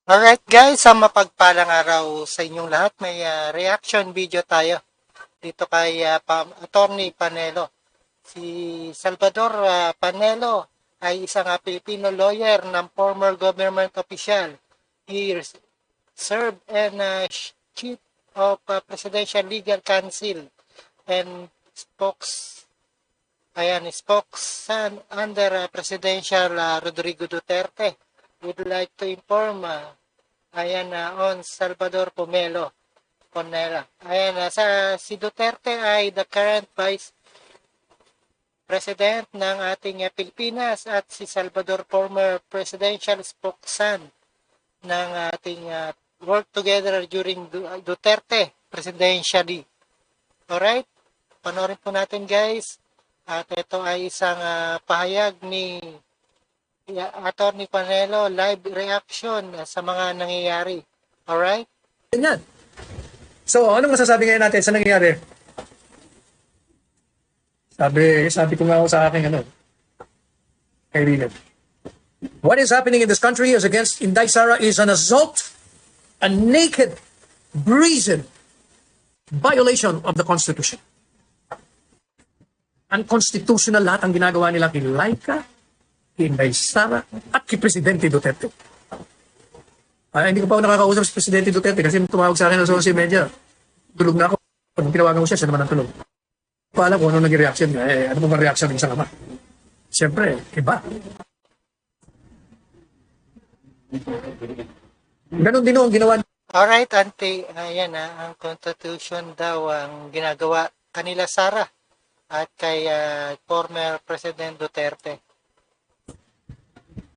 Alright guys, sa mapagpalang araw sa inyong lahat, may reaction video tayo dito kay Attorney Panelo. Si Salvador Panelo ay isang Filipino lawyer ng former government official. He served as Chief of Presidential Legal Counsel and spokesman under Presidential Rodrigo Duterte. Would like to inform on Salvador Ponela. Si Duterte ay the current Vice President ng ating Pilipinas at si Salvador former presidential spokesman ng ating work together during Duterte presidentially. Alright, panoorin po natin guys. At ito ay isang pahayag ni Attorney Panelo, live reaction sa mga nangyayari. Alright? Yan. So, anong masasabi ngayon natin sa nangyayari? Sabi ko nga ako sa aking kaibigan. What is happening in this country is against Inday Sara is an assault, a naked, brazen violation of the Constitution. Unconstitutional lahat ang ginagawa nila kay Laika, kay Inday Sara, at kay Presidente Duterte. Hindi ko pa ako nakakausap si Presidente Duterte kasi tumawag sa akin sa social media. Tulog na ako. Pag tinawagan ko siya naman ang tulog. Pa alam kung ano naging reaction niya. Ano ba reaction ng isang ama? Siyempre, iba. Ganon din ang ginawa. Alright, Auntie. Ayan ang Constitution daw ang ginagawa kanila Sara at kay former President Duterte.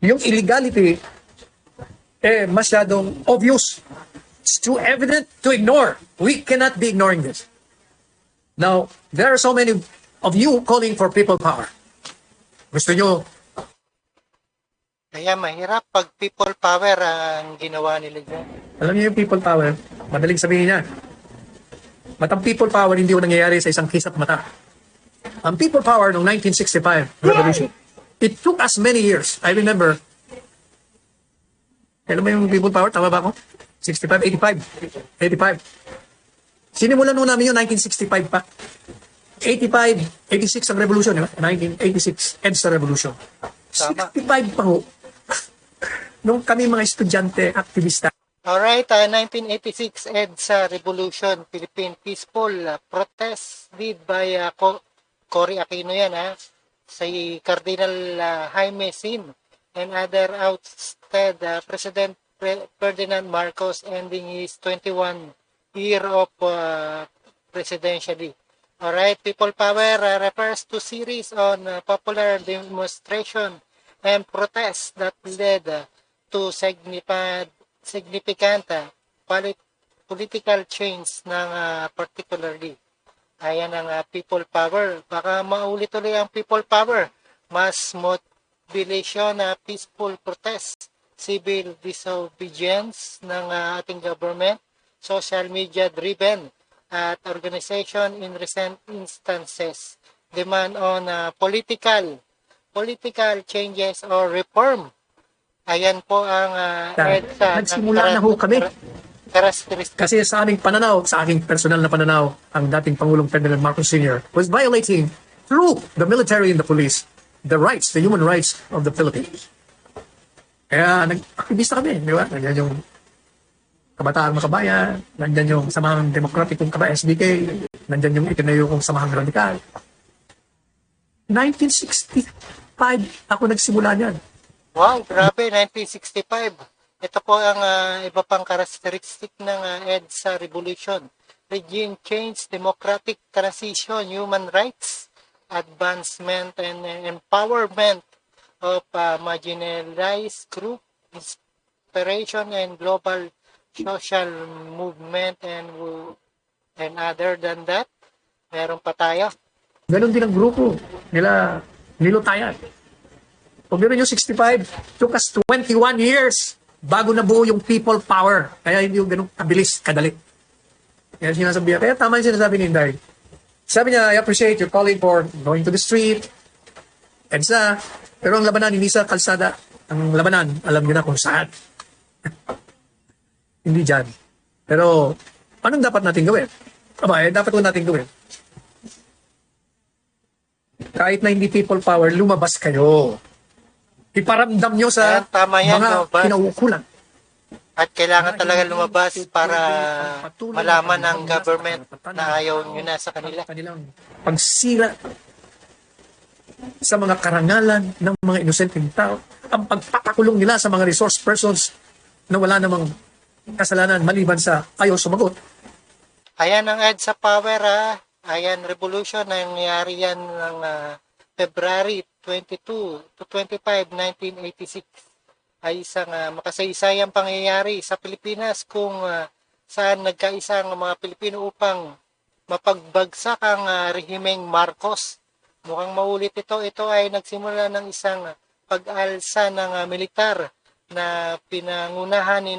Yung illegality, masyadong obvious. It's too evident to ignore. We cannot be ignoring this. Now, there are so many of you calling for people power. Gusto nyo? Kaya mahirap pag people power ang ginawa nila dyan. Alam niyo yung people power, madaling sabihin niya. But ang people power hindi yung nangyayari sa isang kisap mata. Ang people power noong 1965 revolution, it took us many years. I remember, alam mo yung people power, tama ba ako? 65, 85. Sinimulan mo namin yung 1965 pa. 85, 86 ang revolution, di ba? 1986, ends the revolution. Tama. 65 pa ho. Nung kami mga estudyante, aktivista. Alright, 1986 EDSA Revolution, Philippine Peaceful Protest lead by Cory Aquino yan si Cardinal Jaime Sin and other ousted President Ferdinand Marcos ending his 21 year of presidentially. Alright, people power refers to series on popular demonstration and protests that led to significant political change ng particularly. Ayan ang people power. Baka maulit ulit ang people power. Mass mobilization, peaceful protest, civil disobedience ng ating government, social media driven at organization in recent instances. Demand on political changes or reform. Ayan po ang EDSA. Nagsimula na ho kami. Kasi sa aming pananaw, sa aking personal na pananaw, ang dating Pangulong Ferdinand Marcos Sr. was violating through the military and the police the rights, the human rights of the Philippines. Kaya nag-aktivista kami, di ba? Nandiyan yung Kabataang Makabayan, nandiyan yung Samahang Demokratikong SDK, nandiyan yung itinayo kong Samahang Radikal. 1965 ako nagsimula niyan. Wow, grabe, 1965. Ito po ang iba pang karakteristik ng EDSA Revolution. Regime change, democratic transition, human rights, advancement and empowerment of marginalized group, inspiration and global social movement and other than that, meron pa tayo. Ganon din ang grupo nila nilutayan. Kung meron yung 65, took us 21 years bago nabuo yung people power. Kaya hindi yung ganun kabilis, kadali. Kaya sinasabi niya. Kaya tama yung sinasabi ni Inday. Sabi niya, I appreciate your calling for going to the street. Pero ang labanan, hindi sa kalsada. Ang labanan, alam niyo na kung saan. Hindi dyan. Pero, anong dapat natin gawin? Aba, dapat ko natin gawin. Kahit na hindi people power, lumabas kayo. Iparamdam nyo sa Ayan, tama yan, mga lumabas. kinaukulan. At kailangan talaga lumabas para malaman ng government na ayaw nyo na sa kanila. Kanilang pagsira sa mga karangalan ng mga inosenteng tao, ang pagpapakulong nila sa mga resource persons na wala namang kasalanan maliban sa ayaw sumagot. Ayan ang EDSA Power, ayan, revolution na nangyari yan ng February 22 to 25, 1986. Ay isang makasaysayang pangyayari sa Pilipinas kung saan nagkaisa ang mga Pilipino upang mapagbagsak ang rehimeng Marcos. Mukhang maulit ito. Ito ay nagsimula ng isang pag-alsa ng militar na pinangunahan ni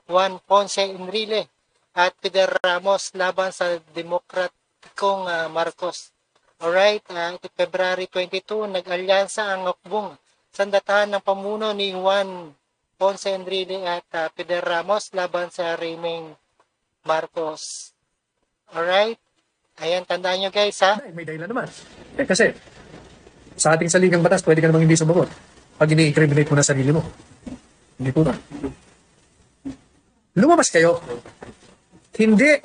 Juan Ponce Enrile at Fidel Ramos laban sa Demokratikong Marcos. Alright, February 22, nag-alyansa ang Okbong sandatahan ng pamuno ni Juan Ponce Enrile at Fidel Ramos laban sa rehimeng Marcos. Alright, ayan, tandaan nyo guys ha. May dahilan naman. Kasi, sa ating saligang batas, pwede ka namang hindi sumagot pag ini-incriminate mo na sarili mo. Hindi po ba? Lumabas kayo. Hindi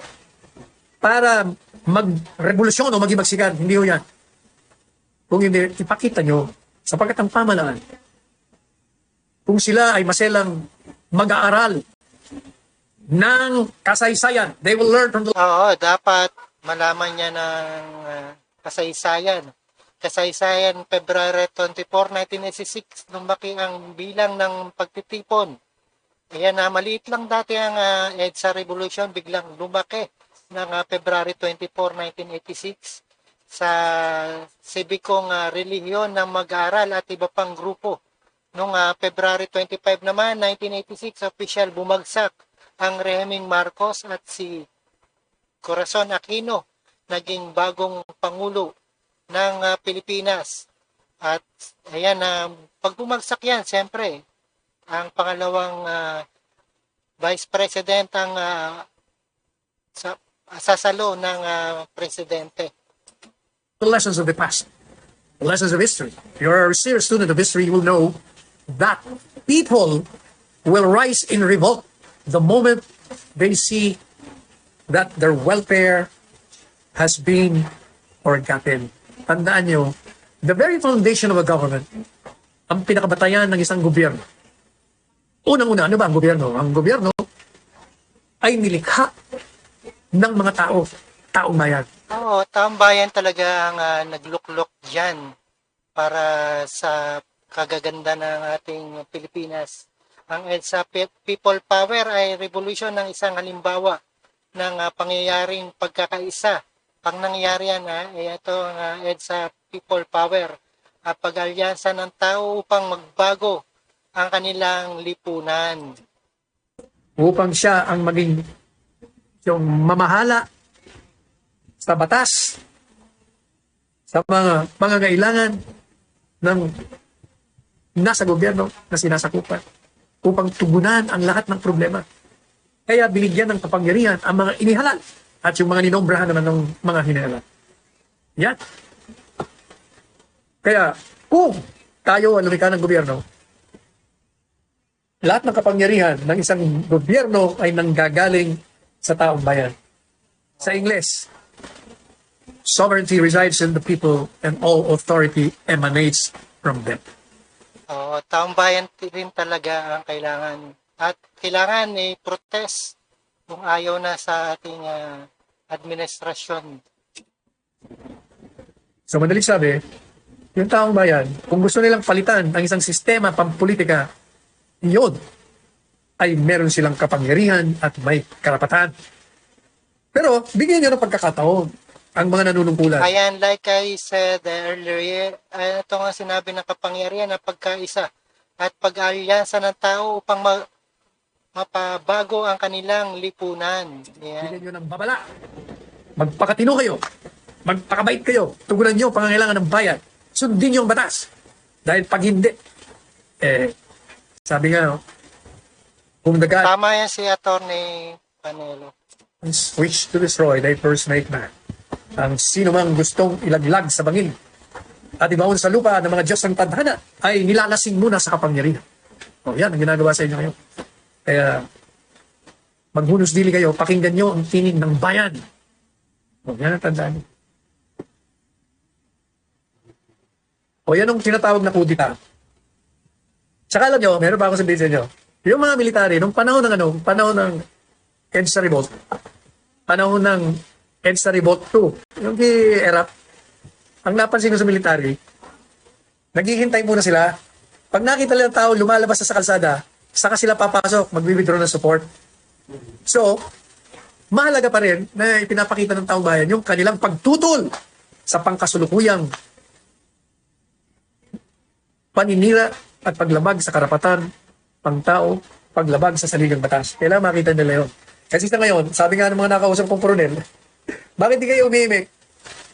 para mag-revolusyon o maging magsikan. Hindi ho yan. Kung hindi, ipakita nyo sapagkat ang pamalaan, kung sila ay maselang mag-aaral ng kasaysayan, they will learn from the... Oo, dapat malaman niya ng kasaysayan. Kasaysayan, February 24, 1986, lumaki ang bilang ng pagtitipon. Ayan, maliit lang dati ang EDSA Revolution, biglang lumaki ng February 24, 1986 sa sibikong relihiyon ng mag-aaral at iba pang grupo. Noong February 25 naman, 1986, official bumagsak ang rehimeng Marcos at si Corazon Aquino naging bagong pangulo ng Pilipinas. At ayan, pag bumagsak yan, siyempre, ang pangalawang vice president ang sasalo ng presidente. The lessons of the past, the lessons of history. If you're a serious student of history, you will know that people will rise in revolt the moment they see that their welfare has been forgotten. Tandaan nyo, the very foundation of a government, ang pinakabatayan ng isang gobyerno. Unang-una, ano ba ang gobyerno? Ang gobyerno ay nilikha ng mga tao, taong bayan. Oo, taong bayan talaga ang nagluklok dyan para sa kagaganda ng ating Pilipinas. Ang EDSA People Power ay revolution ng isang halimbawa ng pangyayaring pagkakaisa. Pang nangyari yan, ito ang EDSA People Power. Pag-alyansa ng tao upang magbago ang kanilang lipunan. Upang siya ang maging yung mamahala sa batas, sa mga pangangailangan ng nasa gobyerno na sinasakupan upang tugunan ang lahat ng problema. Kaya binigyan ng kapangyarihan ang mga inihalal at yung mga ninombrahan naman ng mga hinahalal. Yan. Kaya kung tayo ang lumikha ng gobyerno, lahat ng kapangyarihan ng isang gobyerno ay nanggagaling sa taong bayan. Sa Ingles, sovereignty resides in the people and all authority emanates from them. Taong bayan rin talaga ang kailangan. At kailangan i-protest kung ayaw na sa ating administrasyon. So madaling sabi, yung taong bayan, kung gusto nilang palitan ang isang sistema pampolitika, yun ay meron silang kapangyarihan at may karapatan. Pero bigyan nyo ng pagkakataon ang mga nanunungkulan. Ayan, like I said earlier, ito nga sinabi ng kapangyarihan na pagkaisa at pag-alyansa ng tao upang mapabago ang kanilang lipunan. Bigyan nyo ng babala. Magpakatino kayo. Magpakabait kayo. Tugunan nyo pangangailangan ng bayan. Sundin nyo ang batas. Dahil pag hindi, sabi nga, Whom the God Tama yan si Attorney Panelo. wish to destroy, they first make man. Ang sino mang gustong ilaglag sa bangin at ibaon sa lupa ng mga Diyos ng tadhana ay nilalasing muna sa kapangyarihan. O yan ang ginagawa sa inyo ngayon. Kaya maghunos dili kayo, pakinggan nyo ang tinig ng bayan. O yan ang tandaan nyo. O yan ang tinatawag na kudita. Tsaka alam nyo, meron pa ako sabihin sa inyo, yung mga military, nung panahon ng EDSA Revolt, panahon ng EDSA Revolt 2, yung kay ERAP, ang napansin ko sa military, naghihintay muna sila. Pag nakita nila ng tao lumalabas sa kalsada, saka sila papasok, mag-withdraw ng support. So, mahalaga pa rin na ipinapakita ng taong bayan yung kanilang pagtutol sa pangkasulukuyang paninira at paglabag sa karapatan, pangtao, paglabag sa saligang batas. Kailangan makita nila yun. Kasi sa ngayon, sabi nga ng mga nakausap kong koronel, bakit di kayo umimik?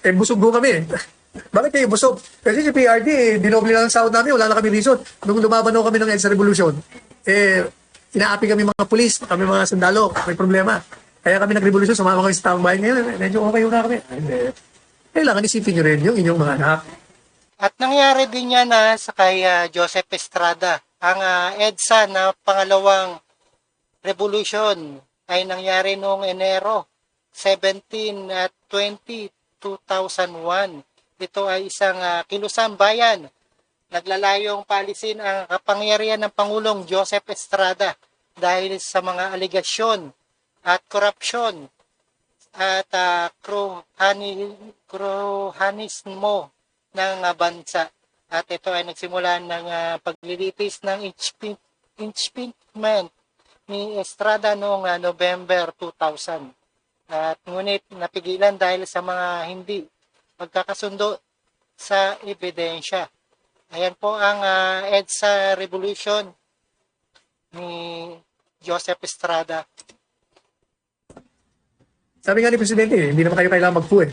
Eh, busog mo kami. Bakit kayo busog? Kasi si PRD, dinoble lang ang sahod namin, wala na kami reason. Nung lumaban kami ng EDSA Revolution, inaapi kami mga pulis, kami mga sundalo, may problema. Kaya kami nag-revolution, sumama kami sa taong bayan ngayon, medyo okay na kami. Kailangan isipin nyo rin yung inyong mga anak. At nangyari din yan sa kay Joseph Estrada. Ang EDSA na pangalawang revolution ay nangyari noong Enero 17 at 20, 2001. Ito ay isang kilusang bayan. Naglalayong palisin ang kapangyarihan ng Pangulong Joseph Estrada dahil sa mga aligasyon at korupsyon at kruhanismo ng bansa. At ito ay nagsimula ng paglilitis ng impeachment ni Estrada noong November 2000. At ngunit napigilan dahil sa mga hindi pagkakasundo sa ebidensya. Ayan po ang EDSA Revolution ni Joseph Estrada. Sabi nga ni Presidente, hindi naman kayo kailangan magpu eh.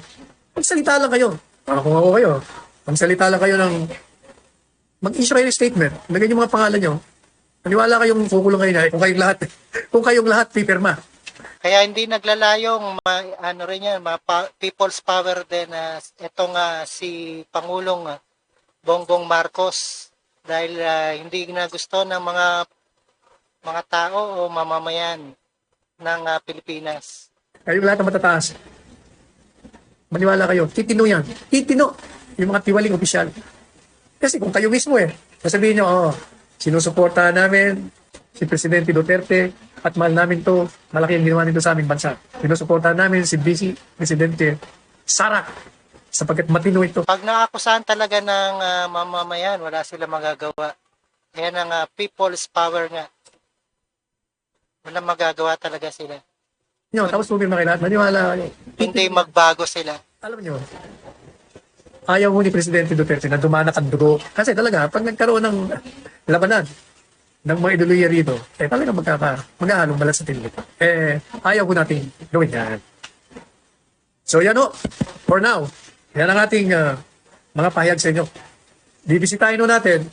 Magsalita lang kayo. Kung ako kayo, magsalita lang kayo ng mag-issue kayo ng statement. Lagay yung mga pangalan nyo. Maniwala kayong kukulong kayo na kung kayong lahat pipirma. Kaya hindi naglalayong people's power din itong si Pangulong Bongbong Marcos dahil hindi na gusto ng mga tao o mamamayan ng Pilipinas. Kayong lahat na matataas. Maniwala kayo, titino yan. Titino yung mga tiwaling opisyal. Kasi kung kayo mismo sasabihin nyo, sinusuportahan namin si Presidente Duterte at mahal namin to, malaki ang ginawa nito sa aming bansa. Sinusuportahan namin si Vice Presidente Sara sapagkat matino ito. Pag naakusahan talaga ng mamamayan, wala sila magagawa. Yan ang people's power nga. Wala magagawa talaga sila. Tapos pumirma kayo lahat, maniwala kayo. Hindi magbago sila. Alam nyo, ayaw mo ni Presidente Duterte na dumanak ang dugo. Kasi talaga, pag nagkaroon ng labanan ng mga ideolohiya rito, talaga maghahalong balat sa tinig. Ayaw ko natin gawin yan. So yan for now, yan ang ating mga pahayag sa inyo. Bibisitahin natin,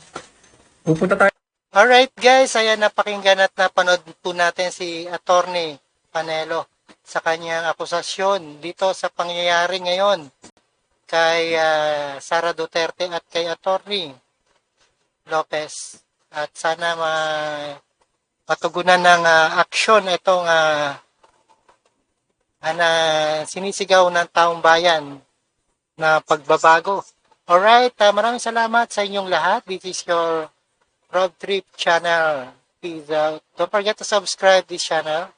pupunta tayo. Alright guys, ayan napakinggan at napanood po natin si Attorney Panelo sa kanyang akusasyon dito sa pangyayari ngayon kay Sara Duterte at kay Attorney Lopez. At sana matugunan ng aksyon itong sinisigaw ng taong bayan na pagbabago. Alright, maraming salamat sa inyong lahat. This is your Road Trip channel. Please don't forget to subscribe this channel.